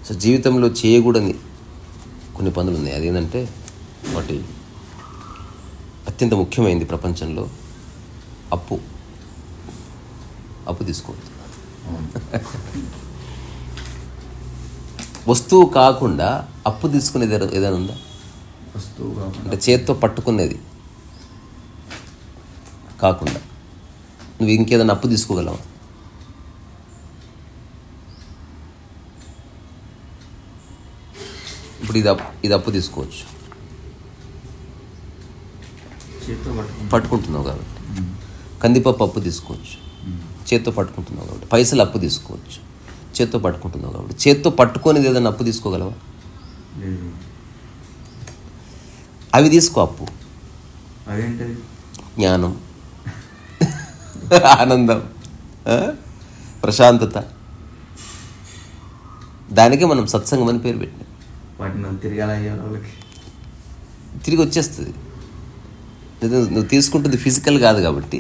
So జీవితంలో చేయకూడని కొన్ని పనులు ఉన్నాయి. అదేంటంటే వాటి అత్యంత ముఖ్యమైనది ప్రపంచంలో అప్పు తీసుకోవద్దు. వస్తువు కాకుండా అప్పు తీసుకునేది ఏదైనా ఉందా? వస్తువు అంటే చేత్తో పట్టుకునేది కాకుండా నువ్వు ఇంకేదైనా అప్పు తీసుకోగలవా? ఇప్పుడు ఇది అప్పు తీసుకోవచ్చు, పట్టుకుంటున్నావు కాబట్టి. కందిపప్పు అప్పు తీసుకోవచ్చు, చేత్తో పట్టుకుంటున్నావు కాబట్టి. పైసలు అప్పు తీసుకోవచ్చు, చేత్తో పట్టుకుంటున్నావు కాబట్టి. చేత్తో పట్టుకునేది ఏదైనా అప్పు తీసుకోగలవా? అవి తీసుకో అప్పు. జ్ఞానం, ఆనందం, ప్రశాంతత, దానికే మనం సత్సంగం అని పేరు పెట్టినాం. తిరిగి వచ్చేస్తుంది. నువ్వు తీసుకుంటుంది ఫిజికల్ కాదు కాబట్టి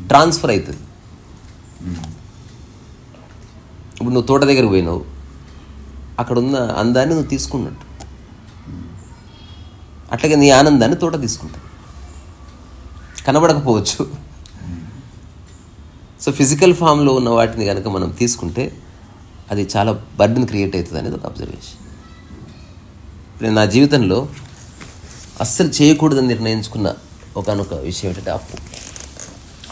ట్రాన్స్ఫర్ అవుతుంది. ఇప్పుడు నువ్వు తోట దగ్గరికి పోయినావు, అక్కడ ఉన్న అందాన్ని నువ్వు తీసుకున్నట్టు, అట్లాగే నీ ఆనందాన్ని తోట తీసుకుంటావు. కనబడకపోవచ్చు. సో ఫిజికల్ ఫామ్లో ఉన్న వాటిని కనుక మనం తీసుకుంటే అది చాలా బర్డెన్ క్రియేట్ అవుతుంది అనేది ఒక అబ్జర్వేషన్. నేను నా జీవితంలో అస్సలు చేయకూడదని నిర్ణయించుకున్న ఒకనొక విషయం ఏంటంటే అప్పు.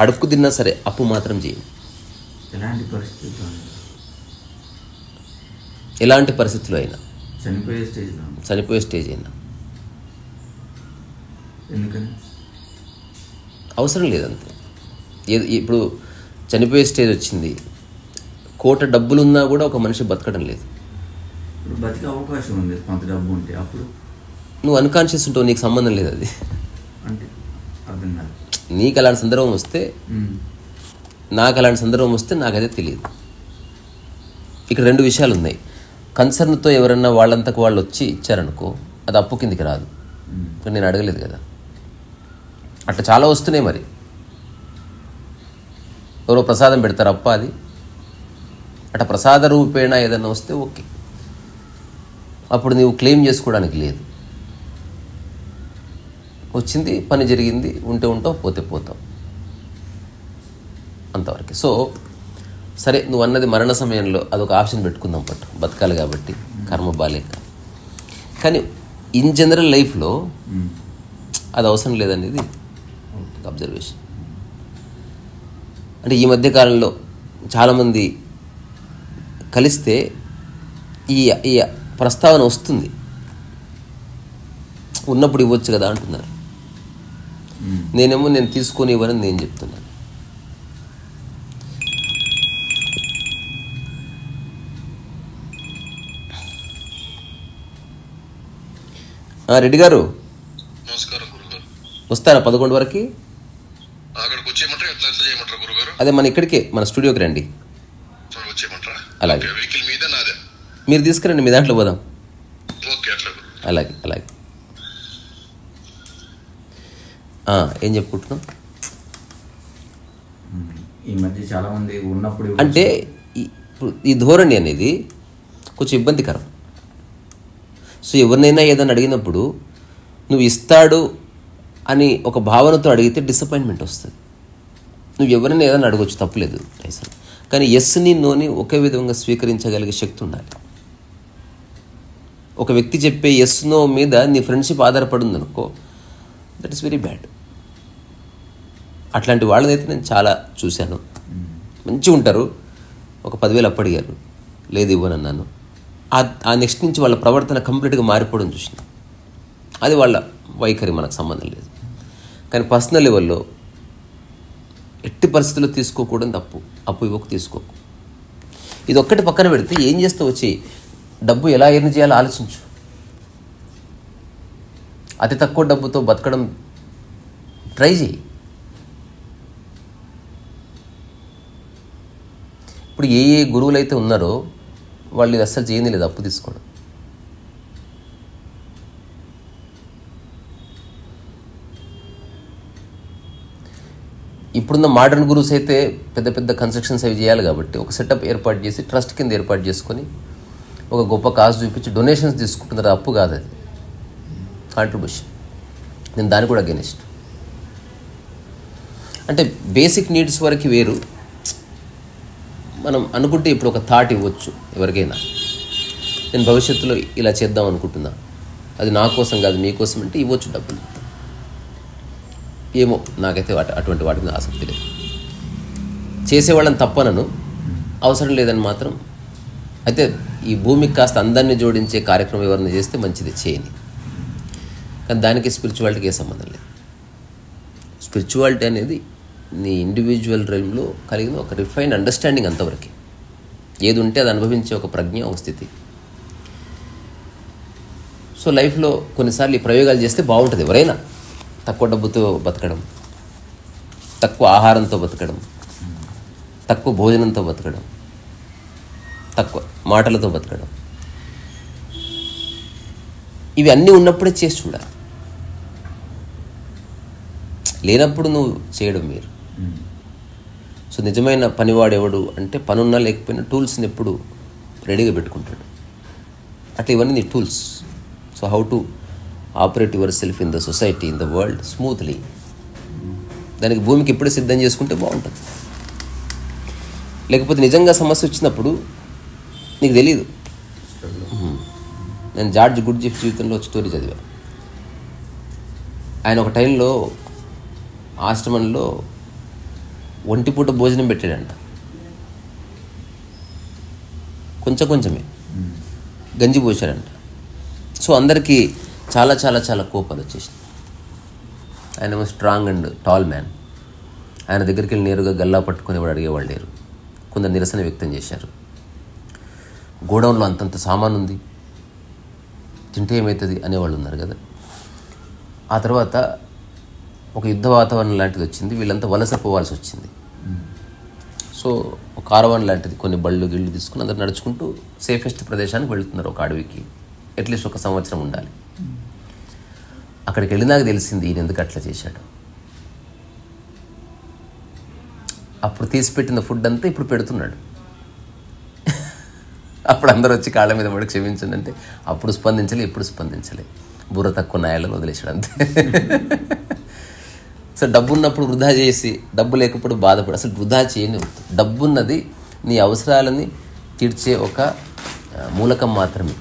అడుక్కు తిన్నా సరే అప్పు మాత్రం చేయను. ఎలాంటి పరిస్థితుల్లో అయినా, చనిపోయే స్టేజ్ అయినా. అవసరం లేదంతే. ఇప్పుడు చనిపోయే స్టేజ్ వచ్చింది, కోట డబ్బులున్నా కూడా ఒక మనిషి బతకడం లేదు. బతికే అవకాశం ఉంది కొంత డబ్బు ఉంటే. అప్పుడు నువ్వు అన్కాన్షియస్ ఉంటావు, నీకు సంబంధం లేదు అది. అంటే అర్థం కాదు. నీకు అలాంటి సందర్భం వస్తే, నాకు అలాంటి సందర్భం వస్తే నాకు అదే తెలియదు. ఇక్కడ రెండు విషయాలు ఉన్నాయి. కన్సర్న్తో ఎవరన్నా వాళ్ళంతకు వాళ్ళు వచ్చి ఇచ్చారనుకో, అది అప్పు కిందికి రాదు. నేను అడగలేదు కదా. అట్లా చాలా వస్తున్నాయి. మరి ఎవరో ప్రసాదం పెడతారు, అప్ప అది. అట్లా ప్రసాద రూపేణ ఏదన్నా వస్తే ఓకే, అప్పుడు నీవు క్లెయిమ్ చేసుకోవడానికి లేదు. వచ్చింది, పని జరిగింది, ఉంటే ఉంటావు, పోతే పోతావు, అంతవరకు. సో సరే, నువ్వు అన్నది మరణ సమయంలో అదొక ఆప్షన్ పెట్టుకుందాం, పట్టు బతకాలి కాబట్టి, కర్మ బాలేక. కానీ ఇన్ జనరల్ లైఫ్లో అది అవసరం లేదనేది అబ్జర్వేషన్. అంటే ఈ మధ్యకాలంలో చాలామంది కలిస్తే ఈ ప్రస్తావన వస్తుంది, ఉన్నప్పుడు ఇవ్వచ్చు కదా అంటున్నారు. నేనేమో నేను తీసుకొని ఇవ్వనని నేను చెప్తున్నాను. రెడ్డి గారు వస్తారా 11 వరకు? అదే మన ఇక్కడికే, మన స్టూడియోకి రండి. అలాగే, మీరు తీసుకురండి, మీ దాంట్లో పోదాం. అలాగే అలాగే. ఏం చెప్పుకుంటున్నాం ఈ మధ్య చాలా మంది ఉన్నప్పుడు అంటే ఈ ధోరణి అనేది కొంచెం ఇబ్బందికరం. సో ఎవరినైనా ఏదైనా అడిగినప్పుడు నువ్వు ఇస్తాడు అని ఒక భావనతో అడిగితే డిసప్పాయింట్మెంట్ వస్తుంది. నువ్వు ఎవరైనా ఏదైనా అడగవచ్చు, తప్పులేదు, కానీ ఎస్ని నోని ఒకే విధంగా స్వీకరించగలిగే శక్తి ఉండాలి. ఒక వ్యక్తి చెప్పే ఎస్ నో మీద నీ ఫ్రెండ్షిప్ ఆధారపడి ఉందనుకో, దట్ ఈస్ వెరీ బ్యాడ్. అట్లాంటి వాళ్ళనైతే నేను చాలా చూశాను. మంచిగా ఉంటారు, ఒక 10,000 అప్పు అడిగారు, లేదు ఇవ్వనన్నాను. ఆ నెక్స్ట్ నుంచి వాళ్ళ ప్రవర్తన కంప్లీట్గా మారిపోవడం చూసిన. అది వాళ్ళ వైఖరి, మనకు సంబంధం లేదు. కానీ పర్సనల్ లెవెల్లో ఎట్టి పరిస్థితుల్లో తీసుకోకూడదు అప్పు. అప్పు ఇవ్వకు, తీసుకోకు. ఇది ఒక్కటి పక్కన పెడితే ఏం చేస్తూ వచ్చి డబ్బు ఎలా ఎర్న్ చేయాలో ఆలోచించు. అతి తక్కువ డబ్బుతో బతకడం ట్రై చేయి. ఇప్పుడు ఏ గురువులు అయితే ఉన్నారో వాళ్ళు ఇది అస్సలు చేయండి లేదు, అప్పు తీసుకోవడం. ఇప్పుడున్న మోడర్న్ గురూస్ అయితే పెద్ద పెద్ద కన్స్ట్రక్షన్స్ అవి చేయాలి కాబట్టి ఒక సెటప్ ఏర్పాటు చేసి ట్రస్ట్ కింద ఏర్పాటు చేసుకొని ఒక గొప్ప కాస్ట్ చూపించి డొనేషన్స్ తీసుకుంటున్నారు. అప్పు కాదు, అది కాంట్రిబ్యూషన్. నేను దాన్ని కూడా అగెనిస్ట్. అంటే బేసిక్ నీడ్స్ వరకు వేరు. మనం అనుకుంటే ఇప్పుడు ఒక థాట్ ఇవ్వచ్చు ఎవరికైనా, నేను భవిష్యత్తులో ఇలా చేద్దాం అనుకుంటున్నా, అది నా కోసం కాదు మీకోసం అంటే ఇవ్వచ్చు డబ్బులు. ఏమో నాకైతే అటువంటి వాటికి ఆసక్తి లేదు. చేసేవాళ్ళని తప్పనను, అవసరం లేదని మాత్రం. అయితే ఈ భూమికి కాస్త అందరినీ జోడించే కార్యక్రమం ఎవరిని చేస్తే మంచిది, చేయని. కానీ దానికి స్పిరిచువాలిటీకి ఏ సంబంధం లేదు. స్పిరిచువాలిటీ అనేది నీ ఇండివిజువల్ రైమ్లో కలిగిన ఒక రిఫైన్డ్ అండర్స్టాండింగ్ అంతవరకు. ఏది ఉంటే అది అనుభవించే ఒక ప్రజ్ఞ, ఒక స్థితి. సో లైఫ్లో కొన్నిసార్లు ఈ ప్రయోగాలు చేస్తే బాగుంటుంది. ఎవరైనా తక్కువ డబ్బుతో బతకడం, తక్కువ ఆహారంతో బతకడం, తక్కువ భోజనంతో బతకడం, తక్కువ మాటలతో బతకడం, ఇవి అన్నీ ఉన్నప్పుడే చేసి చూడాలి. లేనప్పుడు నువ్వు చేయడం మీరు. సో నిజమైన పనివాడు ఎవడు అంటే పనున్నా లేకపోయినా టూల్స్ని ఎప్పుడు రెడీగా పెట్టుకుంటాడు. అట్లా ఇవన్నీ నీ tools. So how to operate your self in the society, in the world smoothly. దానికి భూమికి ఎప్పుడే సిద్ధం చేసుకుంటే బాగుంటుంది. లేకపోతే నిజంగా సమస్య వచ్చినప్పుడు నీకు తెలీదు. నేను జార్జ్ గుడ్జిఫ్ జీవితంలో స్టోరీ చదివా. ఆయన ఒక టైంలో ఆశ్రమంలో ఒంటిపూట భోజనం పెట్టాడంట. కొంచెం కొంచెమే గంజి పోసాడంట. సో అందరికీ చాలా చాలా చాలా కోపాలు వచ్చేసింది. ఆయన స్ట్రాంగ్ అండ్ టాల్ మ్యాన్. ఆయన దగ్గరికి వెళ్ళి నేరుగా గల్లా పట్టుకొని ఎవడు అడిగేవాళ్ళు లేరు. కొందరు నిరసన వ్యక్తం చేశారు. గోడౌన్లో అంతంత సామాను ఉంది, తింటే ఏమవుతుంది అనేవాళ్ళు ఉన్నారు కదా. ఆ తర్వాత ఒక యుద్ధ వాతావరణం లాంటిది వచ్చింది. వీళ్ళంతా వలస పోవాల్సి వచ్చింది. సో ఒక కారవాన్ లాంటిది, కొన్ని బళ్ళు గిళ్ళు తీసుకుని అందరు నడుచుకుంటూ సేఫెస్ట్ ప్రదేశానికి వెళుతున్నారు. ఒక అడవికి అట్లీస్ట్ ఒక సంవత్సరం ఉండాలి. అక్కడికి వెళ్ళినాక తెలిసింది ఈయన ఎందుకు అట్లా చేశాడు. అప్పుడు తీసిపెట్టిన ఫుడ్ అంతా ఇప్పుడు పెడుతున్నాడు. అప్పుడు అందరూ వచ్చి కాళ్ళ మీద పడి క్షమించండి అంటే అప్పుడు స్పందించలే, ఎప్పుడు స్పందించలే. బుర్ర తక్కువ నాయాలను వదిలేసాడు అంతే. సో డబ్బు ఉన్నప్పుడు వృధా చేసి, డబ్బు లేకపోతే బాధపడి అసలు వృధా చేయని. డబ్బున్నది నీ అవసరాలని తీర్చే ఒక మూలకం మాత్రమే.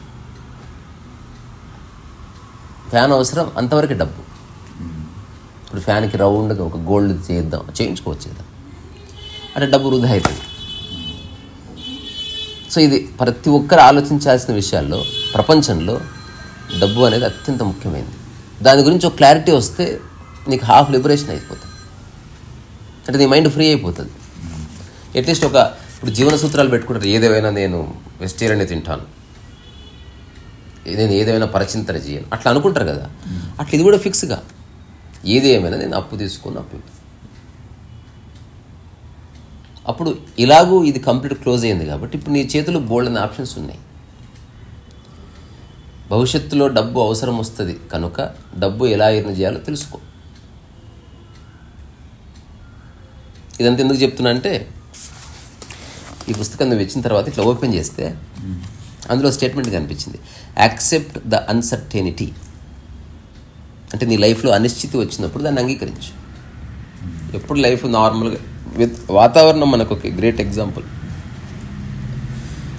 ఫ్యాన్ అవసరం అంతవరకు డబ్బు. ఇప్పుడు ఫ్యాన్కి రౌండ్గా ఒక గోల్డ్ చేయించుకోవచ్చు కదా, అంటే డబ్బు వృధా అవుతుంది. సో ఇది ప్రతి ఒక్కరు ఆలోచించాల్సిన విషయాల్లో ప్రపంచంలో డబ్బు అనేది అత్యంత ముఖ్యమైనది. దాని గురించి ఒక క్లారిటీ వస్తే నీకు హాఫ్ లిబరేషన్ అయిపోతుంది. అంటే నీ మైండ్ ఫ్రీ అయిపోతుంది. అట్లీస్ట్ ఇప్పుడు జీవన సూత్రాలు పెట్టుకుంటారు. ఏదేమైనా నేను వెజిటేరియనే తింటాను, నేను ఏదేమైనా పరచింతన చేయను అట్లా అనుకుంటారు కదా. అట్లా ఇది కూడా ఫిక్స్గా ఏది ఏమైనా నేను అప్పు తీసుకుని అప్పు. అప్పుడు ఇలాగూ ఇది కంప్లీట్ క్లోజ్ అయింది కాబట్టి ఇప్పుడు నీ చేతిలో బోల్డ్ ఆప్షన్స్ ఉన్నాయి. భవిష్యత్తులో డబ్బు అవసరం వస్తుంది కనుక డబ్బు ఎలా ఎర్న్ చేయాలో తెలుసుకో. ఇదంతా ఎందుకు చెప్తున్నా అంటే ఈ పుస్తకం నువ్వు ఇచ్చిన తర్వాత ఇట్లా ఓపెన్ చేస్తే అందులో స్టేట్మెంట్ కనిపించింది, యాక్సెప్ట్ ద అన్సర్టెనిటీ. అంటే నీ లైఫ్లో అనిశ్చితి వచ్చినప్పుడు దాన్ని అంగీకరించు. ఎప్పుడు లైఫ్ నార్మల్గా వాతావరణం మనకు ఒక గ్రేట్ ఎగ్జాంపుల్.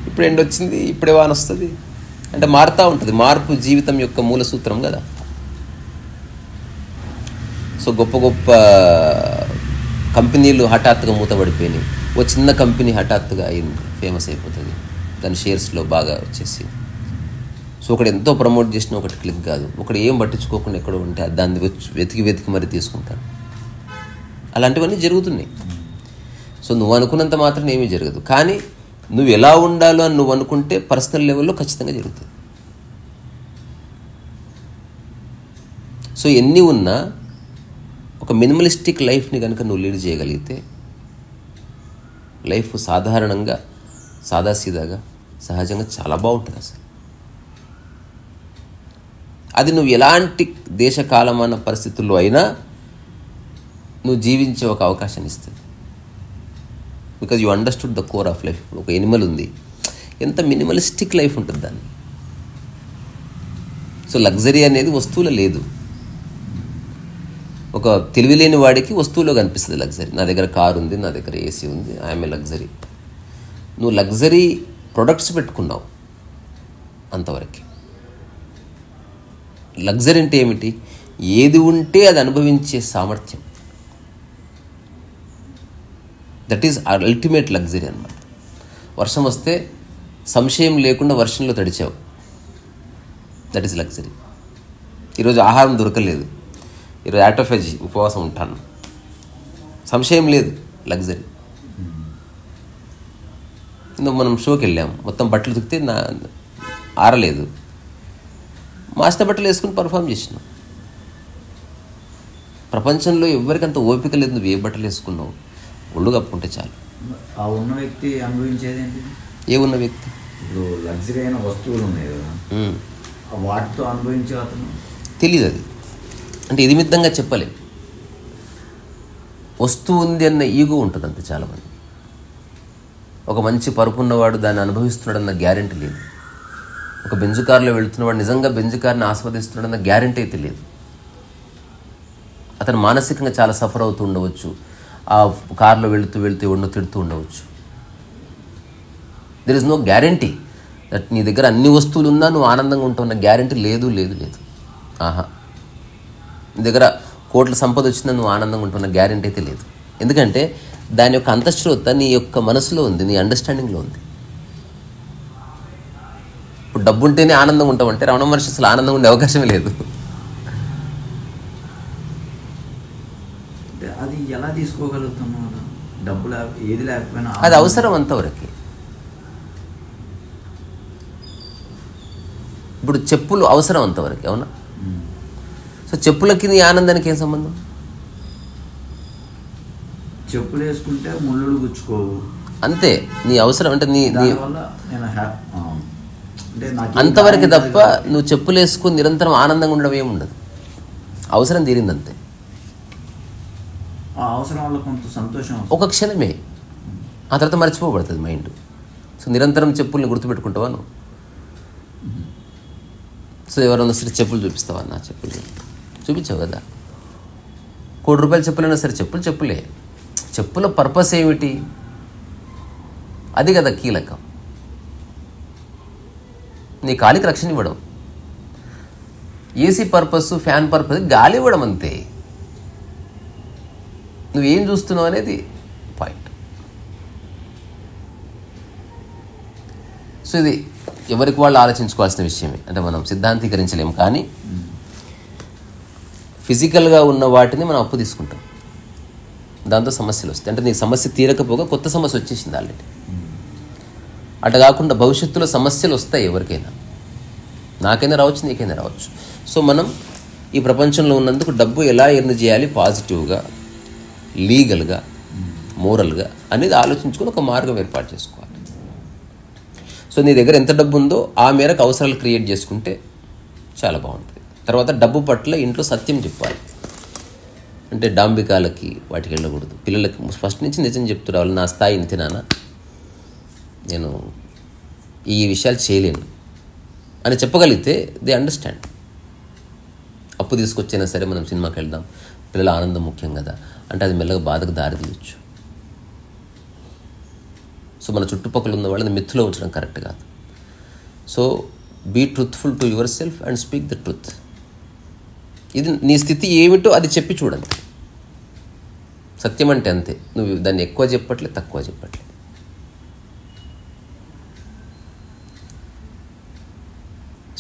ఇప్పుడు ఎండ్ వచ్చింది, ఇప్పుడే వాన వస్తుంది అంటే మారుతూ ఉంటుంది. మార్పు జీవితం యొక్క మూల సూత్రం కదా. సో గొప్ప గొప్ప కంపెనీలు హఠాత్తుగా మూతపడిపోయినాయి. ఓ చిన్న కంపెనీ హఠాత్తుగా అయింది, ఫేమస్ అయిపోతుంది, దాని షేర్స్లో బాగా వచ్చేసి. సో ఒకటి ఎంతో ప్రమోట్ చేసిన ఒకటి క్లిక్ కాదు, ఒకటి ఏం పట్టించుకోకుండా ఎక్కడో ఉంటే దాన్ని వెతికి మరి తీసుకుంటాను. అలాంటివన్నీ జరుగుతున్నాయి. సో నువ్వు అనుకున్నంత మాత్రం ఏమీ జరగదు. కానీ నువ్వు ఎలా ఉండాలో అని నువ్వు అనుకుంటే పర్సనల్ లెవెల్లో ఖచ్చితంగా జరుగుతుంది. సో ఎన్ని ఉన్నా ఒక మినిమలిస్టిక్ లైఫ్ని కనుక నువ్వు లీడ్ చేయగలిగితే లైఫ్ సాధారణంగా సాదాసీదాగా సహజంగా చాలా బాగుంటుంది. అసలు అది నువ్వు ఎలాంటి దేశకాలమాన పరిస్థితుల్లో అయినా నువ్వు జీవించే ఒక అవకాశాన్ని ఇస్తుంది. Because you understood the core of life. ఇప్పుడు ఒక ఎనిమల్ ఉంది, ఎంత మినిమలిస్టిక్ లైఫ్ ఉంటుంది దాన్ని. సో లగ్జరీ అనేది వస్తువులో లేదు. ఒక తెలివిలేని వాడికి వస్తువులో కనిపిస్తుంది లగ్జరీ. నా దగ్గర కారు ఉంది, నా దగ్గర ఏసీ ఉంది, ఐఎమ్ ఏ లగ్జరీ. నువ్వు లగ్జరీ ప్రొడక్ట్స్ పెట్టుకున్నావు అంతవరకు. లగ్జరీ అంటే ఏమిటి? ఏది ఉంటే అది అనుభవించే సామర్థ్యం. దట్ ఈజ్ అల్టిమేట్ లగ్జరీ అన్నమాట. వర్షం వస్తే సంశయం లేకుండా వర్షంలో తడిచావు, దట్ ఈస్ లగ్జరీ. ఈరోజు ఆహారం దొరకలేదు, ఈరోజు ఆటోఫేజ్ ఉపవాసం ఉంటాను, సంశయం లేదు, లగ్జరీ. మనం షోకి వెళ్ళాము, మొత్తం బట్టలు ఉతికితే ఆరలేదు, మాస్త బట్టలు వేసుకుని పర్ఫామ్ చేసినావు. ప్రపంచంలో ఎవరికంత ఓపిక లేదు. నువ్వు ఏ బట్టలు వేసుకున్నావు, ఒళ్ళు కప్పుకుంటే చాలు. ఆ ఉన్న వ్యక్తి అనుభవించేది ఏంటి? ఏ ఉన్న వ్యక్తి? ఇప్పుడు లగ్జరీ అయిన వస్తువులు ఉన్నాయి కదా, వాటితో అనుభవించే అతను తెలియదు. అది అంటే ఇది మిద్దంగా చెప్పలేము. వస్తువు ఉంది అన్న ఈగో ఉంటుంది అంతే చాలామంది. ఒక మంచి పరుపు ఉన్నవాడు దాన్ని అనుభవిస్తున్నాడన్న గ్యారెంటీ లేదు. ఒక బెంజు కారులో వెళుతున్నవాడు నిజంగా బెంజు కారుని ఆస్వాదిస్తున్నాడన్న గ్యారెంటీ అయితే లేదు. అతను మానసికంగా చాలా సఫర్ అవుతూ ఉండవచ్చు, ఆ కారులో వెళుతూ ఎవరినో తిడుతూ ఉండవచ్చు. There is no guarantee that నీ దగ్గర అన్ని వస్తువులు ఉన్నా నువ్వు ఆనందంగా ఉంటావున్న గ్యారెంటీ లేదు. ఆహా, నీ దగ్గర కోట్ల సంపద వచ్చినా నువ్వు ఆనందంగా ఉంటున్న గ్యారెంటీ అయితే లేదు. ఎందుకంటే దాని యొక్క అంతఃశ్రోత నీ యొక్క మనసులో ఉంది, నీ అండర్స్టాండింగ్లో ఉంది. ఇప్పుడు డబ్బు ఉంటేనే ఆనందంగా ఉంటామంటే రమణ మహర్షి అసలు ఆనందంగా ఉండే అవకాశమే లేదు. అది ఎలా తీసుకోగలుగుతాము? డబ్బు ఏది లేకపోయినా అది అవసరం అంతవరకు. ఇప్పుడు చెప్పులు అవసరం అంతవరకు, అవునా? సో చెప్పులకి నీ ఆనందానికి ఏం సంబంధం? చెప్పులు వేసుకుంటే ముళ్ళు గుచ్చుకోవు, అంతే. నీ అవసరం అంటే నీ అంటే అంతవరకు తప్ప నువ్వు చెప్పులు వేసుకుని నిరంతరం ఆనందంగా ఉండడం ఏముండదు. అవసరం తీరిందంతే. ఆ అవసరం వల్ల కొంత సంతోషం ఒక క్షణమే, ఆ తర్వాత మర్చిపోబడుతుంది మైండ్. సో నిరంతరం చెప్పుల్ని గుర్తుపెట్టుకుంటావా నువ్వు? సో ఎవరైనా సరే చెప్పులు చూపిస్తావా? నా చెప్పులు చూపించావు కదా. ₹1,00,00,000 చెప్పులైనా సరే చెప్పులే. చెప్పుల పర్పస్ ఏమిటి? అది కదా కీలకం. నీ కాలికి రక్షణ ఇవ్వడం. ఏసీ పర్పస్, ఫ్యాన్ పర్పస్ గాలి ఇవ్వడం అంతే. నువ్వేం చూస్తున్నావు అనేది పాయింట్. సో ఇది ఎవరికి వాళ్ళు ఆలోచించుకోవాల్సిన విషయమే. అంటే మనం సిద్ధాంతీకరించలేము, కానీ ఫిజికల్గా ఉన్న వాటిని మనం అప్పు తీసుకుంటాం, దాంతో సమస్యలు వస్తాయి. అంటే నీ సమస్య తీరకపోగా కొత్త సమస్య వచ్చేసింది ఆల్రెడీ. అట్లా కాకుండా భవిష్యత్తులో సమస్యలు వస్తాయి ఎవరికైనా, నాకైనా రావచ్చు, నీకైనా రావచ్చు. సో మనం ఈ ప్రపంచంలో ఉన్నందుకు డబ్బు ఎలా ఎర్న్ చేయాలి పాజిటివ్గా, లీగల్గా, మోరల్గా అనేది ఆలోచించుకొని ఒక మార్గం ఏర్పాటు చేసుకోవాలి. సో నీ దగ్గర ఎంత డబ్బు ఉందో ఆ మేరకు అవసరాలు క్రియేట్ చేసుకుంటే చాలా బాగుంటుంది. తర్వాత డబ్బు పట్ల ఇంట్లో సత్యం చెప్పాలి. అంటే డాంబికాలకి వాటికి వెళ్ళకూడదు. పిల్లలకి ఫస్ట్ నుంచి నిజం చెప్తూ రావాలి. నా స్థాయి ఇంతే నాన్న, నేను ఈ విషయాలు చేయలేను అని చెప్పగలిగితే దే అండర్స్టాండ్. అప్పు తీసుకొచ్చైనా సరే మనం సినిమాకి వెళ్దాం, పిల్లల ఆనందం ముఖ్యం కదా అంటే అది మెల్లగా బాధకు దారి తీయచ్చు. సో మన చుట్టుపక్కల ఉన్న వాళ్ళని మిత్తులో ఉంచడం కరెక్ట్ కాదు. So be truthful to yourself and speak the truth. ఇది నీ స్థితి ఏమిటో అది చెప్పి చూడండి. సత్యం అంటే అంతే. నువ్వు దాన్ని ఎక్కువ చెప్పట్లే, తక్కువ చెప్పట్లే.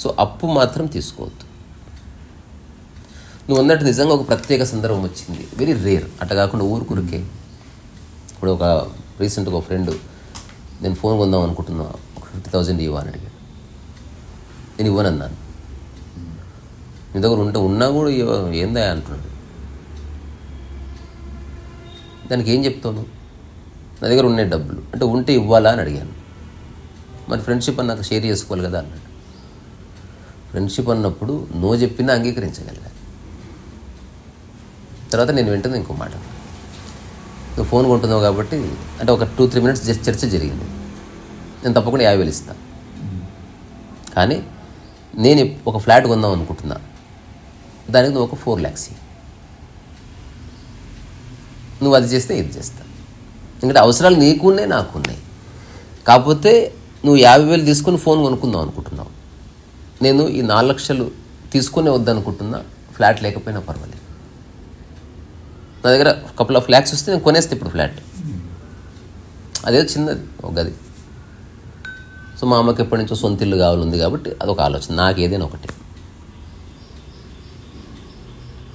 సో అప్పు మాత్రం తీసుకోవద్దు. నువ్వు అన్నట్టు నిజంగా ఒక ప్రత్యేక సందర్భం వచ్చింది, వెరీ రేర్. అట్లా కాకుండా ఊరుకురికే. ఇప్పుడు ఒక రీసెంట్గా ఒక ఫ్రెండ్, నేను ఫోన్ కొందాం అనుకుంటున్నా, 50,000 ఇవ్వ అని అడిగాడు. నేను ఇవ్వనన్నాను. నీ దగ్గర ఉన్నా కూడా ఏందా అంటున్నాడు. దానికి ఏం చెప్తావు నువ్వు? నా దగ్గర ఉన్నాయి డబ్బులు అంటే ఉంటే ఇవ్వాలా అని అడిగాను. మరి ఫ్రెండ్షిప్ అన్నాక షేర్ చేసుకోవాలి కదా అన్నాడు. ఫ్రెండ్షిప్ అన్నప్పుడు నో చెప్పినా అంగీకరించగలిగాను. తర్వాత నేను వెంటనే ఇంకో మాట నువ్వు ఫోన్ కొంటున్నావు కాబట్టి అంటే ఒక 2-3 మినిట్స్ జస్ట్ చర్చ జరిగింది. నేను తప్పకుండా 50,000 ఇస్తాను. కానీ నేను ఒక ఫ్లాట్ కొందాం అనుకుంటున్నా, దానికి నువ్వు ఒక 4 lakhs నువ్వు అది చేస్తే ఇది చేస్తా. ఎందుకంటే అవసరాలు నీకున్నాయి నాకున్నాయి. కాకపోతే నువ్వు 50,000 తీసుకొని ఫోన్ కొనుక్కుందాం అనుకుంటున్నావు, నేను ఈ 4 లక్షలు తీసుకునే వద్దనుకుంటున్నా. ఫ్లాట్ లేకపోయినా పర్వాలేదు, నా దగ్గర couple of lakhs వస్తే నేను కొనేస్తే ఇప్పుడు ఫ్లాట్. అదేదో చిన్నది ఒక గది. సో మా అమ్మకి ఎప్పటి నుంచో సొంత ఇల్లు కావాలంది కాబట్టి అదొక ఆలోచన. నాకు ఏదైనా ఒకటి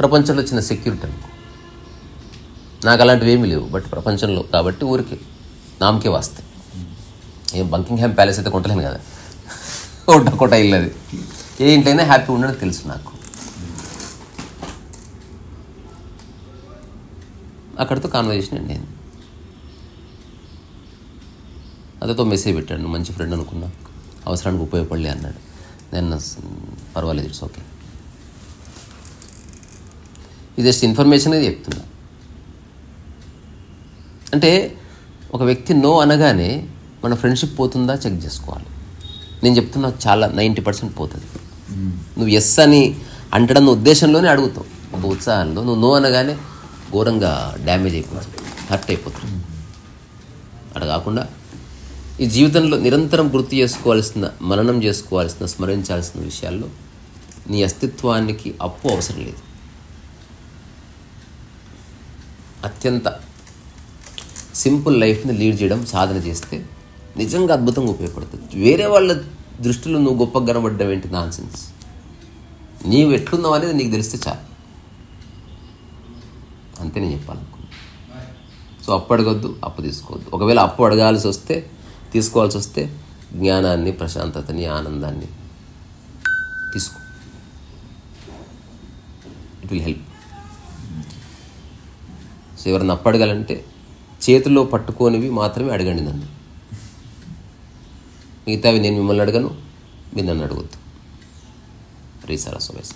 ప్రపంచంలో చిన్న సెక్యూరిటీ అనుకో. నాకు అలాంటివి ఏమీ లేవు, బట్ ప్రపంచంలో కాబట్టి ఊరికి నామకే వాస్తాయి. ఏం బంకింగ్హామ్ ప్యాలెస్ అయితే కొంటలేను కదా, కోట ఇల్లు అది. ఏ ఇంట్లోనే హ్యాపీ ఉండడం తెలుసు నాకు. అక్కడితో కాన్వర్జేషన్ అండి. నేను అతతో మెసేజ్ పెట్టాడు, నువ్వు మంచి ఫ్రెండ్ అనుకున్నా, అవసరానికి ఉపయోగపడలే అన్నాడు. నేను పర్వాలేదు, ఇట్స్ ఓకే. ఇది జస్ట్ ఇన్ఫర్మేషన్ అనేది చెప్తున్నా. అంటే ఒక వ్యక్తి నో అనగానే మన ఫ్రెండ్షిప్ పోతుందా చెక్ చేసుకోవాలి. నేను చెప్తున్నా చాలా 90% పోతుంది. నువ్వు ఎస్ అని అంటడం ఉద్దేశంలోనే అడుగుతావు, ఒక ఉత్సాహంలో. నువ్వు నో అనగానే ఘోరంగా డ్యామేజ్ అయిపోతుంది, హర్ట్ అయిపోతుంది. అక్కడ కాకుండా ఈ జీవితంలో నిరంతరం గుర్తు చేసుకోవాల్సిన, మననం చేసుకోవాల్సిన, స్మరించాల్సిన విషయాల్లో నీ అస్తిత్వానికి అప్పు అవసరం లేదు. అత్యంత సింపుల్ లైఫ్ని లీడ్ చేయడం సాధన చేస్తే నిజంగా అద్భుతంగా ఉపయోగపడుతుంది. వేరే వాళ్ళ దృష్టిలో నువ్వు గొప్పగా కనబడ్డం ఏంటి, నాన్సెన్స్. నీవు ఎట్లున్నావు అనేది నీకు తెలిస్తే చాలు, అంతే నేను చెప్పాలనుకున్నాను. సో అప్పు అడగొద్దు, అప్పు తీసుకోవద్దు. ఒకవేళ అప్పు అడగాల్సి వస్తే, తీసుకోవాల్సి వస్తే జ్ఞానాన్ని, ప్రశాంతతని, ఆనందాన్ని తీసుకో. It will help. సో ఎవరైనా అప్పు అడగాలంటే చేతిలో పట్టుకోనివి మాత్రమే అడగండి నన్ను. మిగతావి నేను మిమ్మల్ని అడగను, మీరు నన్ను అడగొద్దు. రీసారా సురేష్.